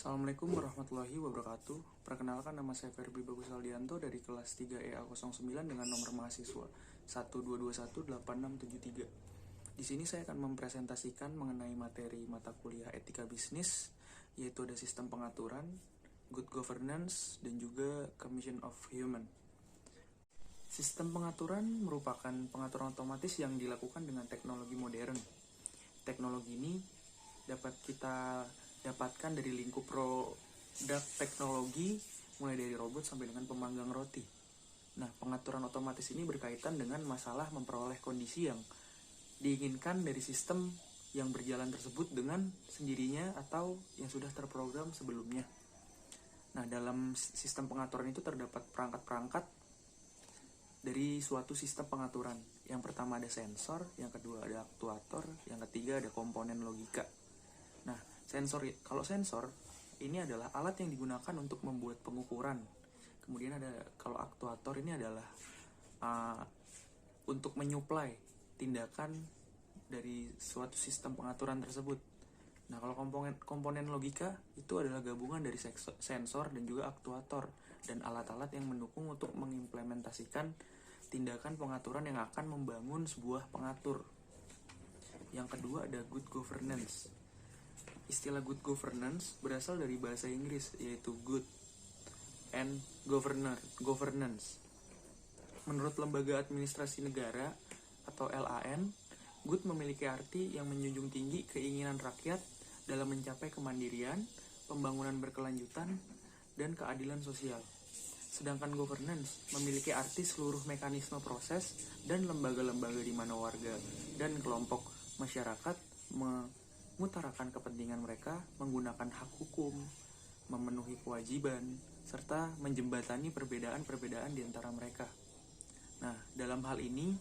Assalamualaikum warahmatullahi wabarakatuh. Perkenalkan, nama saya Ferbi Bagus Aldianto dari kelas 3 EA09 dengan nomor mahasiswa 1221863. Di sini saya akan mempresentasikan mengenai materi mata kuliah etika bisnis, yaitu ada sistem pengaturan, good governance, dan juga commission of human. Sistem pengaturan merupakan pengaturan otomatis yang dilakukan dengan teknologi modern. Teknologi ini dapat kita dapatkan dari lingkup produk teknologi, mulai dari robot sampai dengan pemanggang roti. Nah, pengaturan otomatis ini berkaitan dengan masalah memperoleh kondisi yang diinginkan dari sistem yang berjalan tersebut dengan sendirinya atau yang sudah terprogram sebelumnya. Nah, dalam sistem pengaturan itu terdapat perangkat-perangkat dari suatu sistem pengaturan. Yang pertama ada sensor, yang kedua ada aktuator, yang ketiga ada komponen logika. Nah, kalau sensor ini adalah alat yang digunakan untuk membuat pengukuran. Kemudian kalau aktuator ini adalah untuk menyuplai tindakan dari suatu sistem pengaturan tersebut. Nah, kalau komponen logika itu adalah gabungan dari sensor dan juga aktuator dan alat-alat yang mendukung untuk mengimplementasikan tindakan pengaturan yang akan membangun sebuah pengatur. Yang kedua ada good governance. Istilah good governance berasal dari bahasa Inggris, yaitu good and governance. Menurut Lembaga Administrasi Negara atau LAN, good memiliki arti yang menjunjung tinggi keinginan rakyat dalam mencapai kemandirian, pembangunan berkelanjutan, dan keadilan sosial. Sedangkan governance memiliki arti seluruh mekanisme proses dan lembaga-lembaga di mana warga dan kelompok masyarakat mengutarakan kepentingan mereka menggunakan hak hukum, memenuhi kewajiban, serta menjembatani perbedaan-perbedaan di antara mereka. Nah, dalam hal ini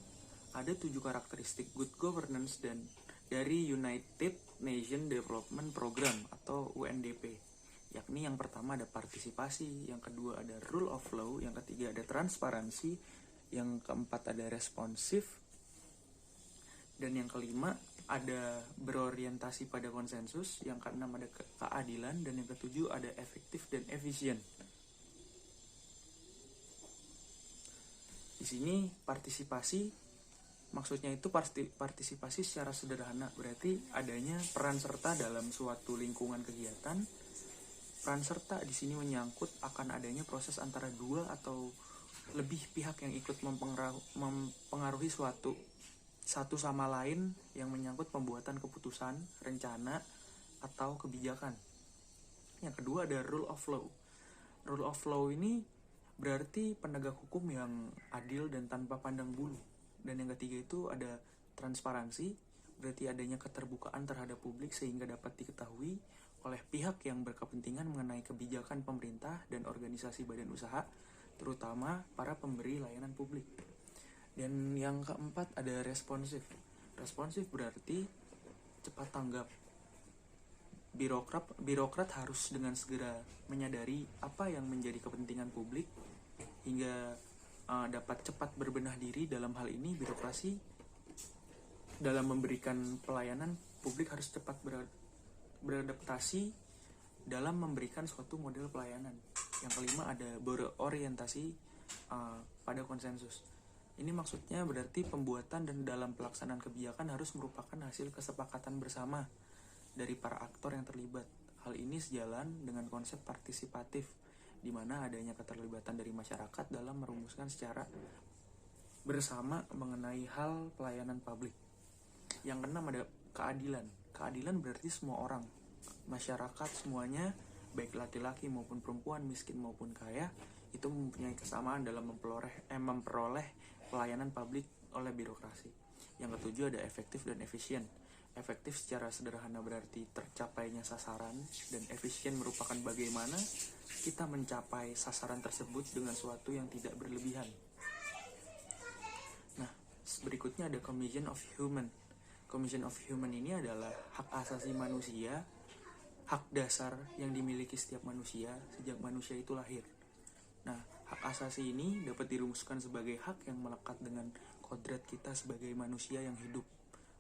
ada 7 karakteristik good governance dan dari United Nations Development Program atau UNDP, yakni yang pertama ada partisipasi, yang kedua ada rule of law, yang ketiga ada transparansi, yang keempat ada responsif, dan yang kelima ada berorientasi pada konsensus, yang keenam ada keadilan, dan yang ketujuh ada efektif dan efisien. Di sini partisipasi, maksudnya itu partisipasi secara sederhana, berarti adanya peran serta dalam suatu lingkungan kegiatan. Peran serta di sini menyangkut akan adanya proses antara dua atau lebih pihak yang ikut mempengaruhi satu sama lain yang menyangkut pembuatan keputusan, rencana, atau kebijakan. Yang kedua ada rule of law. Rule of law ini berarti penegak hukum yang adil dan tanpa pandang bulu. Dan yang ketiga itu ada transparansi, berarti adanya keterbukaan terhadap publik sehingga dapat diketahui oleh pihak yang berkepentingan mengenai kebijakan pemerintah dan organisasi badan usaha, terutama para pemberi layanan publik. Dan yang keempat ada responsif. Responsif berarti cepat tanggap. Birokrat harus dengan segera menyadari apa yang menjadi kepentingan publik hingga dapat cepat berbenah diri. Dalam hal ini birokrasi dalam memberikan pelayanan publik harus cepat beradaptasi dalam memberikan suatu model pelayanan. Yang kelima ada berorientasi pada konsensus. Ini maksudnya berarti pembuatan dan dalam pelaksanaan kebijakan harus merupakan hasil kesepakatan bersama dari para aktor yang terlibat. Hal ini sejalan dengan konsep partisipatif, di mana adanya keterlibatan dari masyarakat dalam merumuskan secara bersama mengenai hal pelayanan publik. Yang keenam ada keadilan. Keadilan berarti semua orang, masyarakat semuanya, baik laki-laki maupun perempuan, miskin maupun kaya, itu mempunyai kesamaan dalam memperoleh pelayanan publik oleh birokrasi. Yang ketujuh ada efektif dan efisien. Efektif secara sederhana berarti tercapainya sasaran, dan efisien merupakan bagaimana kita mencapai sasaran tersebut dengan suatu yang tidak berlebihan. Nah, berikutnya ada commission of human. Commission of human ini adalah hak asasi manusia, hak dasar yang dimiliki setiap manusia sejak manusia itu lahir. Nah, hak asasi ini dapat dirumuskan sebagai hak yang melekat dengan kodrat kita sebagai manusia yang hidup.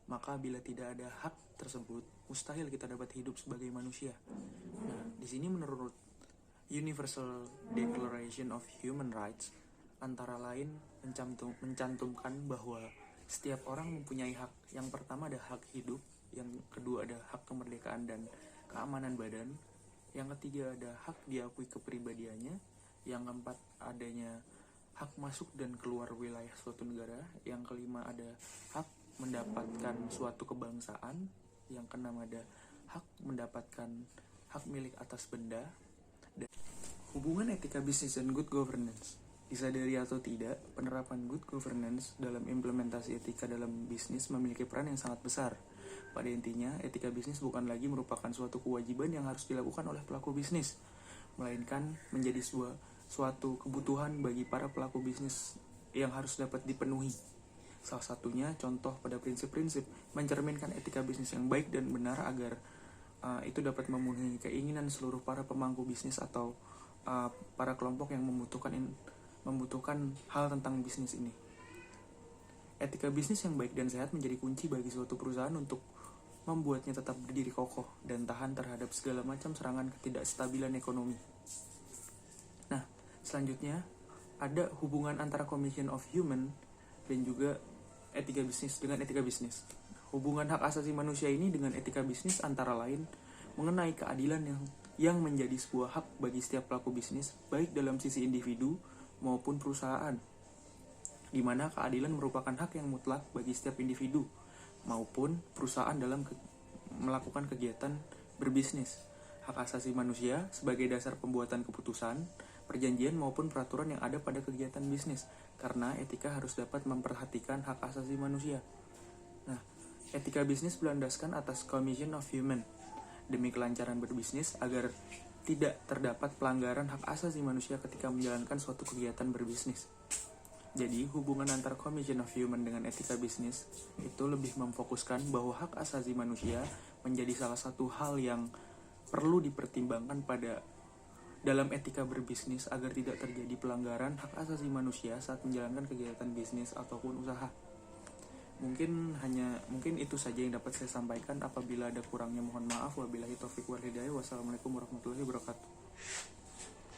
Maka bila tidak ada hak tersebut, mustahil kita dapat hidup sebagai manusia. Nah, Di sini menurut Universal Declaration of Human Rights antara lain mencantumkan bahwa setiap orang mempunyai hak. Yang pertama ada hak hidup, yang kedua ada hak kemerdekaan dan keamanan badan, yang ketiga ada hak diakui kepribadiannya, yang keempat adanya hak masuk dan keluar wilayah suatu negara, yang kelima ada hak mendapatkan suatu kebangsaan, yang keenam ada hak mendapatkan hak milik atas benda. Dan hubungan etika bisnis dan good governance. Disadari atau tidak, penerapan good governance dalam implementasi etika dalam bisnis memiliki peran yang sangat besar. Pada intinya, etika bisnis bukan lagi merupakan suatu kewajiban yang harus dilakukan oleh pelaku bisnis, melainkan menjadi suatu kebutuhan bagi para pelaku bisnis yang harus dapat dipenuhi. Salah satunya contoh pada prinsip-prinsip mencerminkan etika bisnis yang baik dan benar agar itu dapat memenuhi keinginan seluruh para pemangku bisnis atau para kelompok yang membutuhkan hal tentang bisnis ini. Etika bisnis yang baik dan sehat menjadi kunci bagi suatu perusahaan untuk membuatnya tetap berdiri kokoh dan tahan terhadap segala macam serangan ketidakstabilan ekonomi. Nah, selanjutnya ada hubungan antara Commission of Human dan juga etika bisnis dengan etika bisnis. Hubungan hak asasi manusia ini dengan etika bisnis antara lain mengenai keadilan yang menjadi sebuah hak bagi setiap pelaku bisnis, baik dalam sisi individu maupun perusahaan, di mana keadilan merupakan hak yang mutlak bagi setiap individu maupun perusahaan dalam melakukan kegiatan berbisnis. Hak asasi manusia sebagai dasar pembuatan keputusan, perjanjian maupun peraturan yang ada pada kegiatan bisnis, karena etika harus dapat memperhatikan hak asasi manusia. Nah, etika bisnis berlandaskan atas Commission of Human demi kelancaran berbisnis agar tidak terdapat pelanggaran hak asasi manusia ketika menjalankan suatu kegiatan berbisnis. Jadi, hubungan antara Commission of Human dengan etika bisnis itu lebih memfokuskan bahwa hak asasi manusia menjadi salah satu hal yang perlu dipertimbangkan dalam etika berbisnis agar tidak terjadi pelanggaran hak asasi manusia saat menjalankan kegiatan bisnis ataupun usaha. Mungkin itu saja yang dapat saya sampaikan. Apabila ada kurangnya mohon maaf. Wabillahi taufiq wal hidayah. Wassalamualaikum warahmatullahi wabarakatuh.